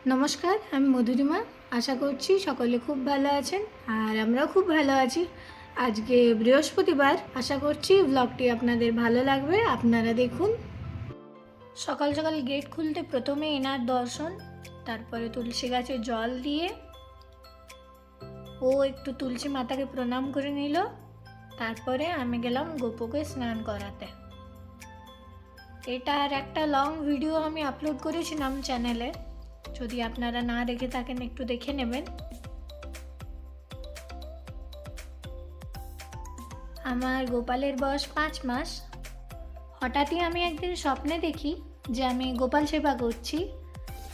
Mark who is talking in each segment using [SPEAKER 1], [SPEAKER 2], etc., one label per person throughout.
[SPEAKER 1] নমস্কার, আমি মধুরিমা। আশা করছি সকলে খুব ভালো আছেন আর আমরাও খুব ভালো আছি। আজকে বৃহস্পতিবার, আশা করছি ব্লগটি আপনাদের ভালো লাগবে। আপনারা দেখুন। সকাল সকাল গেট খুলতে প্রথমে এনার দর্শন, তারপরে তুলসী গাছে জল দিয়ে ও একটু তুলসী মাতাকে প্রণাম করে নিল। তারপরে আমি গেলাম গোপুকে স্নান করাতে। এটার একটা লং ভিডিও আমি আপলোড করেছিলাম চ্যানেলে, যদি আপনারা না দেখে থাকেন একটু দেখে নেবেন। আমার গোপালের বয়স 5 মাস। হঠাৎই আমি একদিন স্বপ্নে দেখি যে আমি গোপাল সেবা করছি।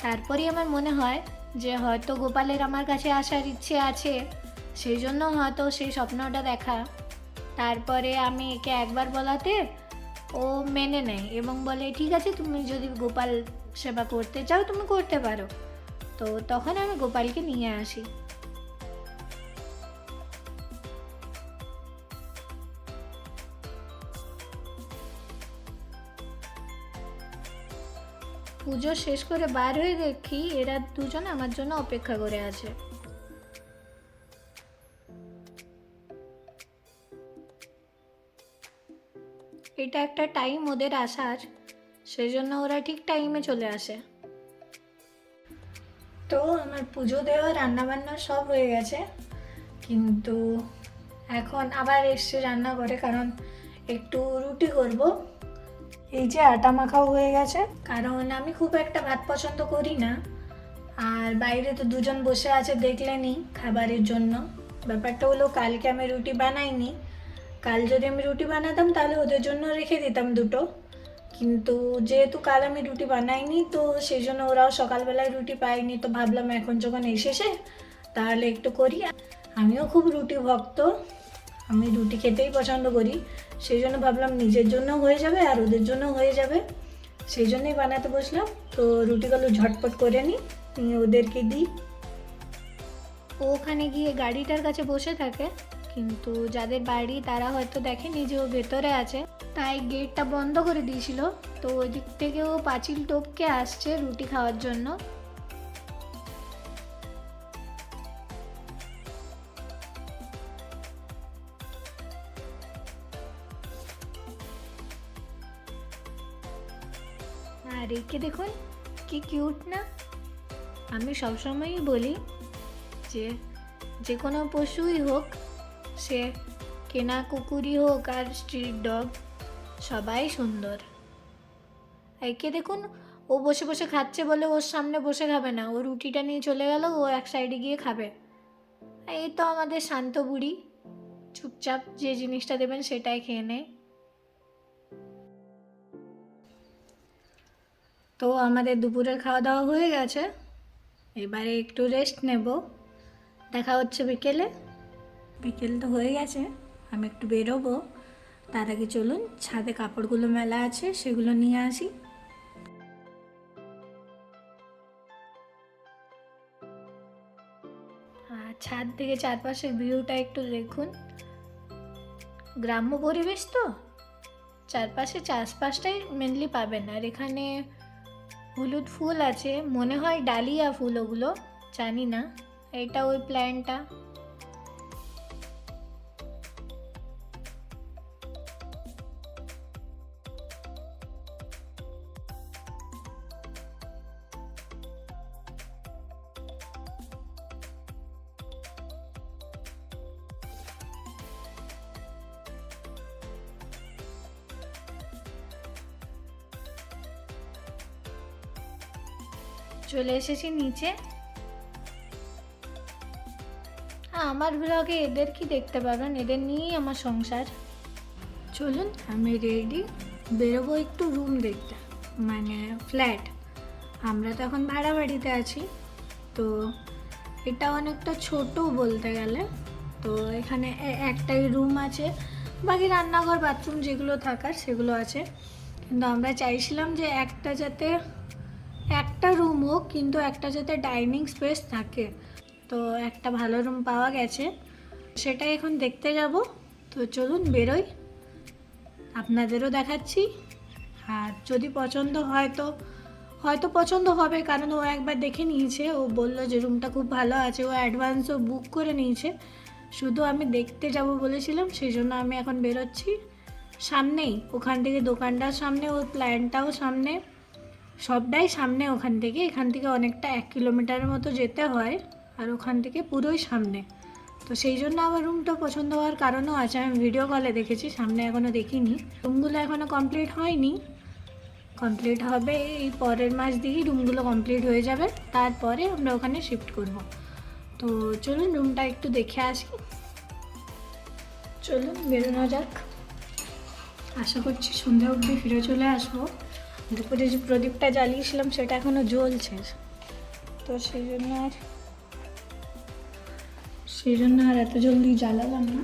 [SPEAKER 1] তারপরই আমার মনে হয় যে হয়তো গোপালের আমার কাছে আসার ইচ্ছে আছে, সেই জন্য হয়তো সেই স্বপ্নটা দেখা। তারপরে আমি একে একবার বলাতে ও মেনে নেয় এবং বলে ঠিক আছে, তুমি যদি গোপাল সেবা করতে চাও তুমি করতে পারো। তো তখন আমি গোপালকে নিয়ে আসি। পুজো শেষ করে বার হয়ে দেখি এরা দুজন আমার জন্য অপেক্ষা করে আছে। এটা একটা টাইম ওদের আসার, সেই জন্য ওরা ঠিক টাইমে চলে আসে। তো আমার পুজো দেওয়া রান্নাবান্না সব হয়ে গেছে, কিন্তু এখন আবার এসছে রান্না করে, কারণ একটু রুটি করব। এই যে আটা মাখাও হয়ে গেছে, কারণ আমি খুব একটা ভাত পছন্দ করি না। আর বাইরে তো দুজন বসে আছে দেখলেনি খাবারের জন্য। ব্যাপারটা হলো কালকে আমি রুটি বানাইনি। কাল যদি আমি রুটি বানাতাম তাহলে ওদের জন্য রেখে দিতাম দুটো, কিন্তু যেহেতু কাল আমি রুটি বানাইনি তো সেই জন্য ওরাও সকালবেলায় রুটি পায়নি। তো ভাবলাম এখন যখন এসেছে তাহলে একটু করি। আমিও খুব রুটি ভক্ত, আমি রুটি খেতেই পছন্দ করি। সেই জন্য ভাবলাম নিজের জন্য হয়ে যাবে আর ওদের জন্য হয়ে যাবে, সেই জন্যই বানাতে বসলাম। তো রুটিগুলো ঝটপট করে নিই, নিয়ে ওদেরকে দিই। ও ওখানে গিয়ে গাড়িটার কাছে বসে থাকে, কিন্তু যাদের বাড়ি তারা হয়তো দেখেনি যে ও ভেতরে আছে, তাই গেটটা বন্ধ করে দিয়েছিল। তো ওই দিক থেকে ও পাঁচিল টপকে আসছে রুটি খাওয়ার জন্য। আর একে দেখুন কি কিউট না। আমি সবসময়ই বলি যে যে কোনো পশুই হোক, সে কেনা কুকুরই হোক আর স্ট্রিট ডগ, সবাই সুন্দর। একে দেখুন, ও বসে বসে খাচ্ছে বলে ওর সামনে বসে খাবে না, ও রুটিটা নিয়ে চলে গেল, ও এক সাইডে গিয়ে খাবে। এই তো আমাদের শান্ত বুড়ি, চুপচাপ যে জিনিসটা দেবেন সেটাই খেয়ে নেয়। তো আমাদের দুপুরের খাওয়া দাওয়া হয়ে গেছে, এবারে একটু রেস্ট নেব। দেখা হচ্ছে বিকেলে। বিকেল তো হয়ে গেছে, আমি একটু বেরোবো। তার আগে চলুন ছাদে কাপড়গুলো মেলা আছে সেগুলো নিয়ে আসি। আর ছাদ থেকে চারপাশের ভিউটা একটু দেখুন। গ্রাম্য পরিবেশ তো, চারপাশে চাষবাসটাই মেনলি পাবেন। আর এখানে হলুদ ফুল আছে, মনে হয় ডালিয়া ফুল, ওগুলো জানি না। এটা ওই প্ল্যান্টটা। চলে এসেছি নিচে। আমার ব্লগে এদের কি দেখতে পাবেন, এদের নিয়েই আমার সংসার। চলুন আমি রেডি, বেরোবো একটু রুম দেখতে, মানে ফ্ল্যাট। আমরা তো এখন ভাড়া বাড়িতে আছি, তো এটা অনেকটা ছোট বলতে গেলে। তো এখানে একটাই রুম আছে, বাকি রান্নাঘর বাথরুম যেগুলো থাকার সেগুলো আছে। কিন্তু আমরা চাইছিলাম যে একটা রুম হোক, কিন্তু একটা যাতে ডাইনিং স্পেস থাকে। তো একটা ভালো রুম পাওয়া গেছে, সেটাই এখন দেখতে যাব। তো চলুন বেরোই, আপনাদেরও দেখাচ্ছি। আর যদি পছন্দ হয় তো হয়তো পছন্দ হবে, কারণ ও একবার দেখে নিয়েছে, ও বললো যে রুমটা খুব ভালো আছে, ও অ্যাডভান্সও বুক করে নিয়েছে। শুধু আমি দেখতে যাব বলেছিলাম, সেই জন্য আমি এখন বেরোচ্ছি। সামনেই, ওখান থেকে দোকানটার সামনে, ওর প্ল্যানটাও সামনে, সবটাই সামনে। ওখান থেকে, এখান থেকে অনেকটা 1 কিলোমিটারের মতো যেতে হয়, আর ওখান থেকে পুরোই সামনে। তো সেই জন্য আমার রুমটা পছন্দ হওয়ার কারণও আছে। আমি ভিডিও কলে দেখেছি, সামনে এখনও দেখিনি। রুমগুলো এখনও কমপ্লিট হয়নি, কমপ্লিট হবে এই পরের মাস দিয়েই রুমগুলো কমপ্লিট হয়ে যাবে, তারপরে আমরা ওখানে শিফট করব। তো চলুন রুমটা একটু দেখে আসি। চলুন বেরোনো যাক। আশা করছি সন্ধ্যা অবধি ফিরে চলে আসবো। দুপুরে যে প্রদীপটা জ্বালিয়েছিলাম সেটা এখনও জ্বলছে, তো সেই জন্য আর এত জলদি জ্বালালাম না।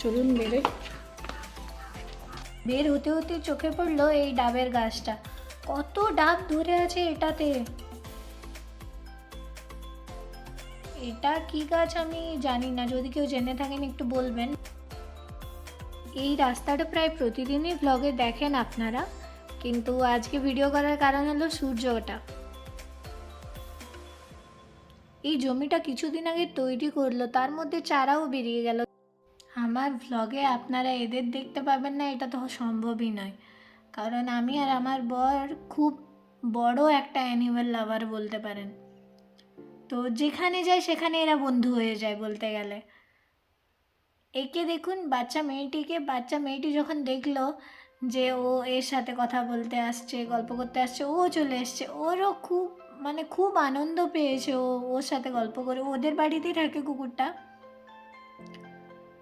[SPEAKER 1] চলুন বেরোই। বের হতে হতে চোখে পড়লো এই ডাবের গাছটা, কত ডাব ধরে আছে এটাতে। এটা কি গাছ আমি জানি না, যদি কেউ জেনে থাকেন একটু বলবেন। এই রাস্তাটা প্রায় প্রতিদিনই ভ্লগে দেখেন আপনারা, কিন্তু আজকে ভিডিও করার কারণ হলো সূর্য ওঠা। এই জমিটা কিছুদিন আগে তৈরি করলো, তার মধ্যে চারাও বেরিয়ে গেল। আমার ভ্লগে আপনারা এদের দেখতে পাবেন না, এটা তো সম্ভবই নয়, কারণ আমি আর আমার বর খুব বড় একটা অ্যানিমাল লাভার বলতে পারেন। তো যেখানে যায় সেখানে এরা বন্ধু হয়ে যায় বলতে গেলে। একে দেখুন, বাচ্চা মেয়েটি যখন দেখলো যে ও এর সাথে কথা বলতে আসছে, গল্প করতে আসছে, ও চলে এসছে, ওরও খুব আনন্দ পেয়েছে ও ওর সাথে গল্প করে। ওদের বাড়িতেই থাকে কুকুরটা,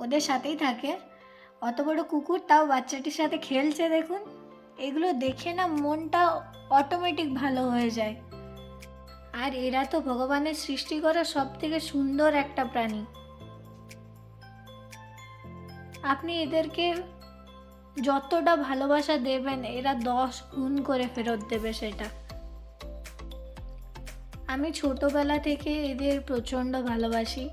[SPEAKER 1] ওদের সাথেই থাকে। অত বড় কুকুর, তাও বাচ্চাটির সাথে খেলছে দেখুন। এগুলো দেখে না মনটা অটোমেটিক ভালো হয়ে যায়। আর এরা তো ভগবানের সৃষ্টি করা সব থেকে সুন্দর একটা প্রাণী। আপনি এদেরকে যতটা ভালোবাসা দেবেন, এরা 10 গুণ করে ফেরত দেবে সেটা। আমি ছোটবেলা থেকে এদের প্রচণ্ড ভালোবাসি,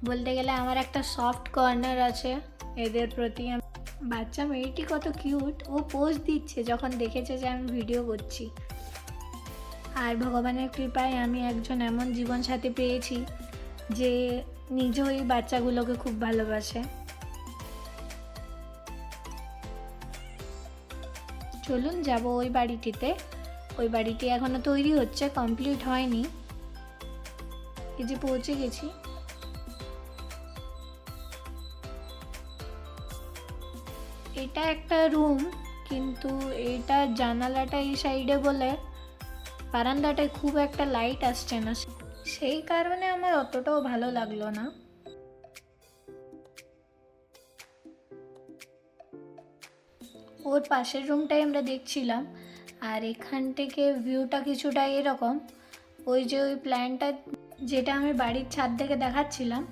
[SPEAKER 1] বলতে গেলে আমার একটা সফট কর্নার আছে এদের প্রতি। বাচ্চা মেয়েটি কত কিউট, ও পোজ দিচ্ছে যখন দেখেছে যে আমি ভিডিও করছি। আর ভগবানের কৃপায় আমি একজন এমন জীবনসাথী পেয়েছি যে নিজেও এই বাচ্চাগুলোকে খুব ভালোবাসে। চলুন যাব ওই বাড়িটিতে। ওই বাড়িটি এখনো তৈরি হচ্ছে, কমপ্লিট হয়নি। এই যে পৌঁছে গেছি। এটা একটা রুম, কিন্তু এটা জানালাটা এই সাইডে বলে বারান্দাটায় খুব একটা লাইট আসছে না, সেই কারণে আমার অতটাও ভালো লাগলো না। ওর পাশের রুমটাই আমরা দেখছিলাম, আর এখান থেকে ভিউটা কিছুটা এরকম। ওই যে ওই প্ল্যানটা যেটা আমি বাড়ির ছাদ থেকে দেখাচ্ছিলাম,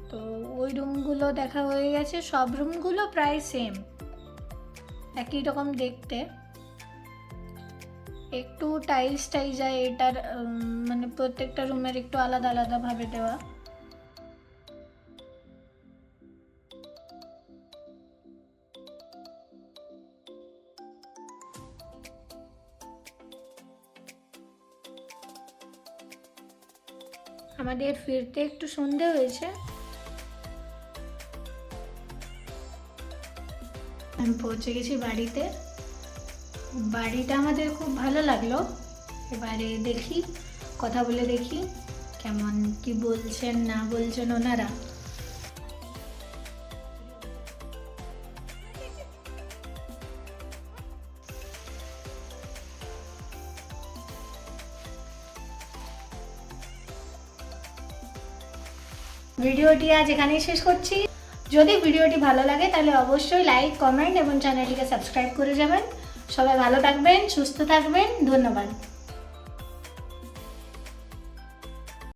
[SPEAKER 1] তো ওই রুমগুলো দেখা হয়ে গেছে। সব রুমগুলো প্রায় সেম, একই রকম দেখতে। একটু টাইলস যায় এটার, মানে প্রত্যেকটা রুমের একটু আলাদা আলাদাভাবে দেওয়া। আমাদের ফিরতে একটু সন্ধে হয়েছে। আমি পৌঁছে গেছি বাড়িতে। বাড়িটা আমাদের খুব ভালো লাগলো। এবারে দেখি, কথা বলে দেখি কেমন কি বলছেন না বলছেন ওনারা। ভিডিওটি আজ এখানেই শেষ করছি। যদি ভিডিওটি ভালো লাগে তাহলে অবশ্যই লাইক, কমেন্ট এবং চ্যানেলটিকে সাবস্ক্রাইব করে যাবেন। সবাই ভালো থাকবেন, সুস্থ থাকবেন। ধন্যবাদ।